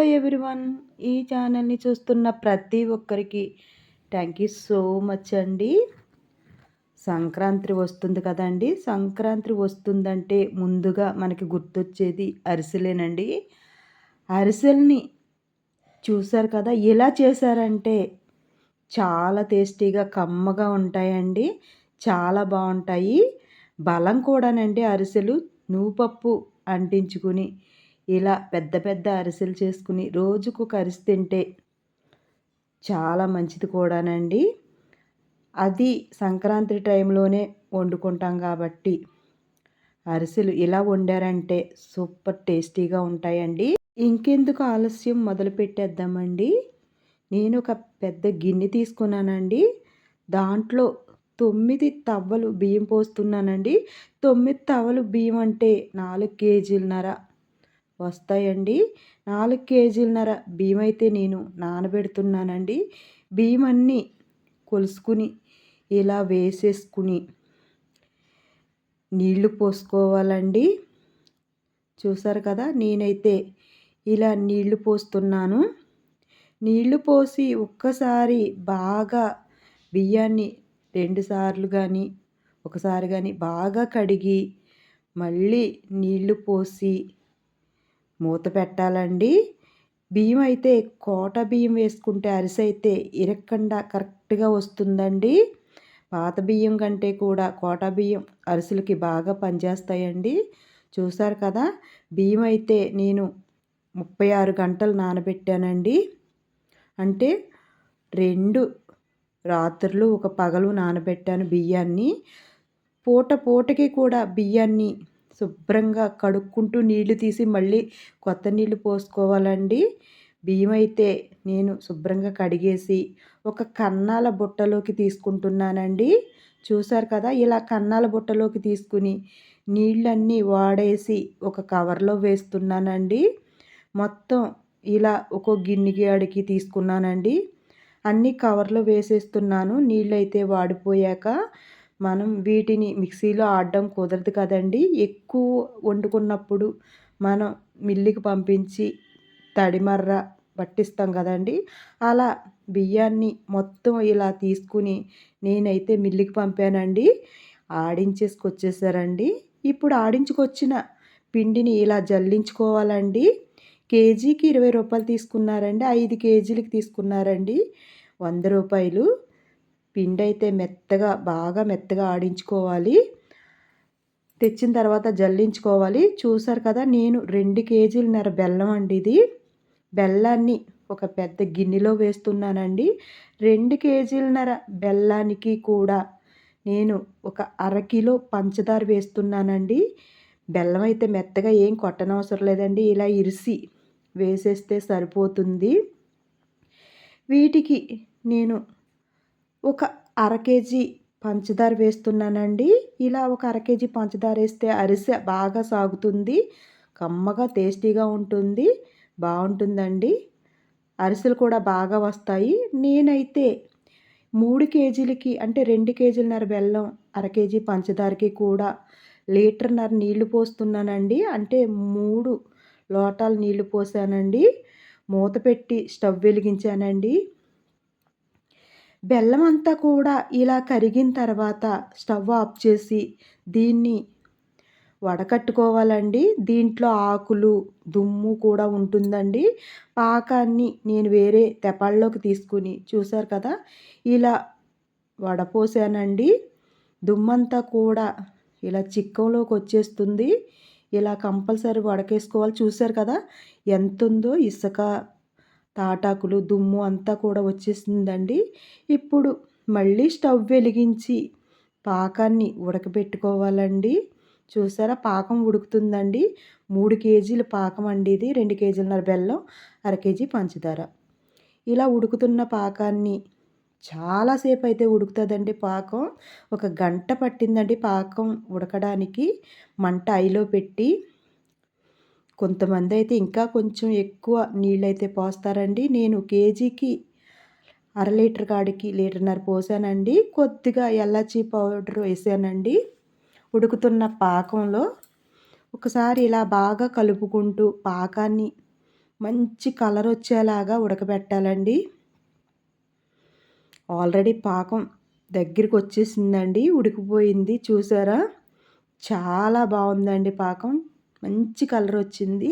Everyone. ఈ ఛానల్‌ని చూస్తున్న ప్రతి ఒక్కరికి థ్యాంక్ యూ సో మచ్ అండి. సంక్రాంతి వస్తుంది కదండీ! సంక్రాంతి వస్తుందంటే ముందుగా మనకి గుర్తొచ్చేది అరిసెలేనండి. అరిసెలని చూసారు కదా! ఎలా చేశారంటే చాలా టేస్టీగా, కమ్మగా ఉంటాయండి. చాలా బావుంటాయి. బలం కూడానండి అరిసెలు. నువ్వుపప్పు అంటించుకుని ఇలా పెద్ద పెద్ద అరిసెలు చేసుకుని రోజుకొక అరిసె తింటే చాలా మంచిది కూడానండి. అది సంక్రాంతి టైంలోనే వండుకుంటాం కాబట్టి అరిసెలు ఇలా వండారంటే సూపర్ టేస్టీగా ఉంటాయండి. ఇంకెందుకు ఆలస్యం మొదలుపెట్టేద్దామండి. నేను ఒక పెద్ద గిన్నె తీసుకున్నానండి. దాంట్లో 9 తవ్వలు బియ్యం పోస్తున్నానండి. 9 తవ్వలు బియ్యం అంటే 4 కేజీలన్నర వస్తాయండి. 4 కేజీలన్నర బియ్యం అయితే నేను నానబెడుతున్నానండి. బియ్యం అన్నీ కొలుసుకుని ఇలా వేసేసుకుని నీళ్లు పోసుకోవాలండి. చూసారు కదా! నేనైతే ఇలా నీళ్లు పోస్తున్నాను. నీళ్లు పోసి ఒక్కసారి బాగా బియ్యాన్ని 2 సార్లు కానీ ఒకసారి కానీ బాగా కడిగి మళ్ళీ నీళ్లు పోసి మూత పెట్టాలండి. బియ్యం అయితే కోట బియ్యం వేసుకుంటే అరిసె అయితే ఇరక్కుండా కరెక్ట్‌గా వస్తుందండి. పాత బియ్యం కంటే కూడా కోట బియ్యం అరిసెలకి బాగా పనిచేస్తాయండి. చూసారు కదా! బియ్యం అయితే నేను 36 గంటలు నానబెట్టానండి. అంటే 2 రాత్రులు ఒక పగలు నానబెట్టాను బియ్యాన్ని. పూటకి కూడా బియ్యాన్ని శుభ్రంగా కడుక్కుంటూ నీళ్లు తీసి మళ్ళీ కొత్త నీళ్లు పోసుకోవాలండి. బియ్యం అయితే నేను శుభ్రంగా కడిగేసి ఒక కన్నాల బుట్టలోకి తీసుకుంటున్నానండి. చూసారు కదా! ఇలా కన్నాల బుట్టలోకి తీసుకుని నీళ్ళన్నీ వాడేసి ఒక కవర్లో వేస్తున్నానండి. మొత్తం ఇలా ఒక్కో గిన్నెకి అడిగి తీసుకున్నానండి. అన్నీ కవర్లో వేసేస్తున్నాను. నీళ్ళైతే వాడిపోయాక మనం వీటిని మిక్సీలో ఆడడం కుదరదు కదండీ! ఎక్కువ వండుకున్నప్పుడు మనం మిల్లుకి పంపించి తడిమర్ర పట్టిస్తాం కదండీ! అలా బియ్యాన్ని మొత్తం ఇలా తీసుకుని నేనైతే మిల్లుకి పంపానండి. ఆడించేసుకొచ్చేసారండి. ఇప్పుడు ఆడించుకొచ్చిన పిండిని ఇలా జల్లించుకోవాలండి. కేజీకి రూ. 20 తీసుకున్నారండి. 5 కేజీలకి తీసుకున్నారండి. రూ. 100. పిండైతే మెత్తగా బాగా మెత్తగా ఆడించుకోవాలి. తెచ్చిన తర్వాత జల్లించుకోవాలి. చూసారు కదా! నేను 2 కేజీలన్నర బెల్లం అండి ఇది. బెల్లాన్ని ఒక పెద్ద గిన్నెలో వేస్తున్నానండి. 2 కేజీలన్నర బెల్లానికి కూడా నేను ఒక అరకిలో పంచదార వేస్తున్నానండి. బెల్లం అయితే మెత్తగా ఏం కొట్టనవసరం లేదండి. ఇలా ఇరిసి వేసేస్తే సరిపోతుంది. వీటికి నేను ఒక అర కేజీ పంచదార వేస్తున్నానండి. ఇలా ఒక అర కేజీ పంచదార వేస్తే అరిసె బాగా సాగుతుంది. కమ్మగా టేస్టీగా ఉంటుంది. బాగుంటుందండి. అరిసెలు కూడా బాగా వస్తాయి. నేనైతే 3 కేజీలకి అంటే 2 కేజీలన్నర బెల్లం, అర కేజీ పంచదారకి కూడా లీటర్‌న్నర నీళ్లు పోస్తున్నానండి. అంటే 3 లోటాలు నీళ్లు పోసానండి. మూత పెట్టి స్టవ్ వెలిగించానండి. బెల్లం అంతా కూడా ఇలా కరిగిన తర్వాత స్టవ్ ఆఫ్ చేసి దీన్ని వడకట్టుకోవాలండి. దీంట్లో ఆకులు, దుమ్ము కూడా ఉంటుందండి. పాకాన్ని నేను వేరే తెపాల్లోకి తీసుకుని చూసారు కదా! ఇలా వడపోసానండి. దుమ్మంతా కూడా ఇలా చిక్కంలోకి వచ్చేస్తుంది. ఇలా కంపల్సరీ వడకేసుకోవాలి. చూసారు కదా! ఎంతుందో ఇసుక, తాటాకులు, దుమ్ము అంతా కూడా వచ్చేసిందండి. ఇప్పుడు మళ్ళీ స్టవ్ వెలిగించి పాకాన్ని ఉడకబెట్టుకోవాలండి. చూసారా పాకం ఉడుకుతుందండి. 3 కేజీల పాకం అండి ఇది. 2 కేజీలన్నర బెల్లం, అర కేజీ పంచదార. ఇలా ఉడుకుతున్న పాకాన్ని చాలాసేపు అయితే ఉడుకుతుందండి పాకం. ఒక గంట పట్టిందండి పాకం ఉడకడానికి. మంట హైలో పెట్టి. కొంతమంది అయితే ఇంకా కొంచెం ఎక్కువ నీళ్ళైతే పోస్తారండి. నేను కేజీకి అర లీటర్ కాడికి లీటర్‌న్నర పోసానండి. కొద్దిగా ఎలాచీ పౌడర్ వేసానండి. ఉడుకుతున్న పాకంలో ఒకసారి ఇలా బాగా కలుపుకుంటూ పాకాన్ని మంచి కలర్ వచ్చేలాగా ఉడకబెట్టాలండి. ఆల్రెడీ పాకం దగ్గరికి వచ్చేసిందండి, ఉడికిపోయింది చూసారా? చాలా బాగుందండి పాకం, మంచి కలర్ వచ్చింది.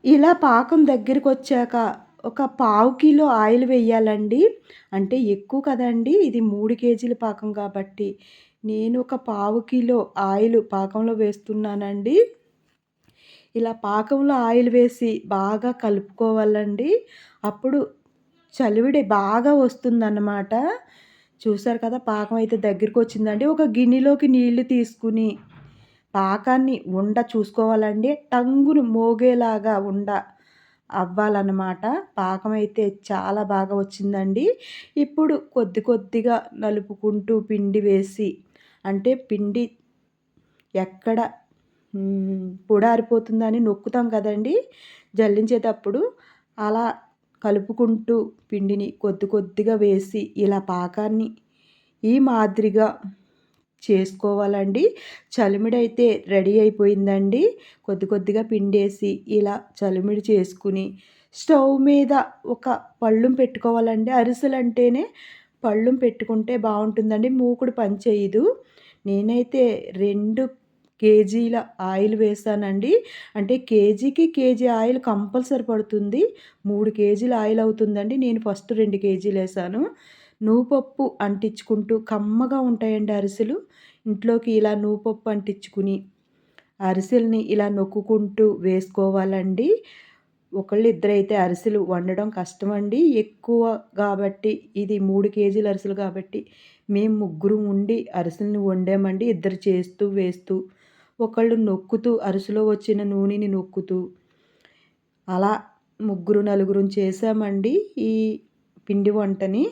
ఇలా పాకం దగ్గరికి వచ్చాక ఒక పావు కిలో ఆయిల్ వేయాలండి. అంటే ఎక్కువ కదండి, ఇది 3 కేజీల పాకం కాబట్టి నేను ఒక పావు కిలో ఆయిల్ పాకంలో వేస్తున్నానండి. ఇలా పాకంలో ఆయిల్ వేసి బాగా కలుపుకోవాలండి. అప్పుడు చలివిడి బాగా వస్తుందన్నమాట. చూసారు కదా, పాకం అయితే దగ్గరికి వచ్చిందండి. ఒక గిన్నెలోకి నీళ్లు తీసుకుని పాకాన్ని ఉండ చూసుకోవాలండి. టంగును మోగేలాగా అవ్వాలన్నమాట. పాకం అయితే చాలా బాగా వచ్చిందండి. ఇప్పుడు కొద్ది కొద్దిగా నలుపుకుంటూ పిండి వేసి, అంటే పిండి ఎక్కడ పొడారిపోతుందని నొక్కుతాం కదండీ జల్లించేటప్పుడు, అలా కలుపుకుంటూ పిండిని కొద్ది కొద్దిగా వేసి ఇలా పాకాన్ని ఈ మాదిరిగా చేసుకోవాలండి. చలిమిడి అయితే రెడీ అయిపోయిందండి. కొద్ది కొద్దిగా పిండేసి ఇలా చలిమిడి చేసుకుని స్టవ్ మీద ఒక పళ్ళుం పెట్టుకోవాలండి. అరిసెలంటేనే పళ్ళుం పెట్టుకుంటే బాగుంటుందండి, మూకుడు పనిచేయదు. నేనైతే 2 కేజీల ఆయిల్ వేసానండి. అంటే కేజీకి కేజీ ఆయిల్ కంపల్సరీ పడుతుంది. 3 కేజీల ఆయిల్ అవుతుందండి. నేను ఫస్ట్ 2 కేజీలు వేసాను. నువ్వుపప్పు అంటించుకుంటూ కమ్మగా ఉంటాయండి అరిసెలు. ఇంట్లోకి ఇలా నువ్వుపప్పు అంటించుకుని అరిసెల్ని ఇలా నొక్కుకుంటూ వేసుకోవాలండి. ఒకళ్ళిద్దరైతే అరిసెలు వండడం కష్టమండి, ఎక్కువ కాబట్టి. ఇది 3 కేజీల అరిసెలు కాబట్టి మేము ముగ్గురం ఉండి అరిసెల్ని వండామండి. ఇద్దరు చేస్తూ వేస్తూ, ఒకళ్ళు నొక్కుతూ అరిసెలో వచ్చిన నూనెని నొక్కుతూ, అలా ముగ్గురు నలుగురం చేసామండి ఈ పిండి వంటని.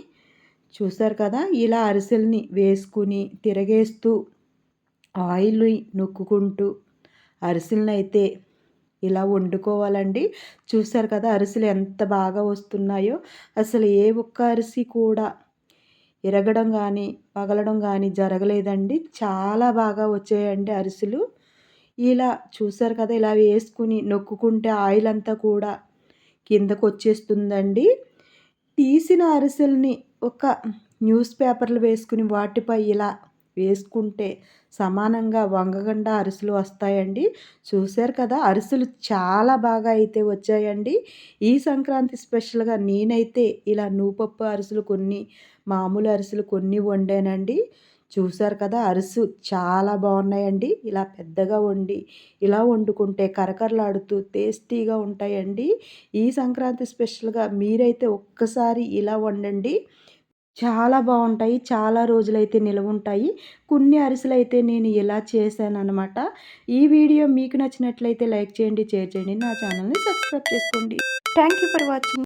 చూసారు కదా, ఇలా అరిసెల్ని వేసుకుని తిరగేస్తూ ఆయిల్ని నొక్కుకుంటూ అరిసెలనైతే ఇలా వండుకోవాలండి. చూసారు కదా అరిసెలు ఎంత బాగా వస్తున్నాయో. అసలు ఏ ఒక్క అరిసి కూడా ఇరగడం కానీ పగలడం కానీ జరగలేదండి. చాలా బాగా వచ్చాయండి అరిసెలు. ఇలా చూసారు కదా, ఇలా వేసుకుని నొక్కుకుంటే ఆయిల్ అంతా కూడా కిందకు వచ్చేస్తుందండి. తీసిన అరిసెల్ని ఒక న్యూస్ పేపర్లు వేసుకుని వాటిపై ఇలా వేసుకుంటే సమానంగా వంగకుండా అరిసెలు వస్తాయండి. చూసారు కదా, అరిసెలు చాలా బాగా అయితే వచ్చాయండి. ఈ సంక్రాంతి స్పెషల్గా నేనైతే ఇలా నువ్వుపప్పు అరిసెలు కొన్ని, మామూలు అరిసెలు కొన్ని వండానండి. చూసారు కదా, అరిసెలు చాలా బాగున్నాయండి. ఇలా పెద్దగా వండి ఇలా వండుకుంటే కరకరలాడుతూ టేస్టీగా ఉంటాయండి. ఈ సంక్రాంతి స్పెషల్గా మీరైతే ఒక్కసారి ఇలా వండండి, చాలా బాగుంటాయి. చాలా రోజులైతే నిలవుంటాయి. కొన్ని అరిసెలైతే నేను ఇలా చేశాననమాట. ఈ వీడియో మీకు నచ్చినట్లయితే లైక్ చేయండి, షేర్ చేయండి, నా ఛానల్ని సబ్స్క్రైబ్ చేసుకోండి. Thank you for watching.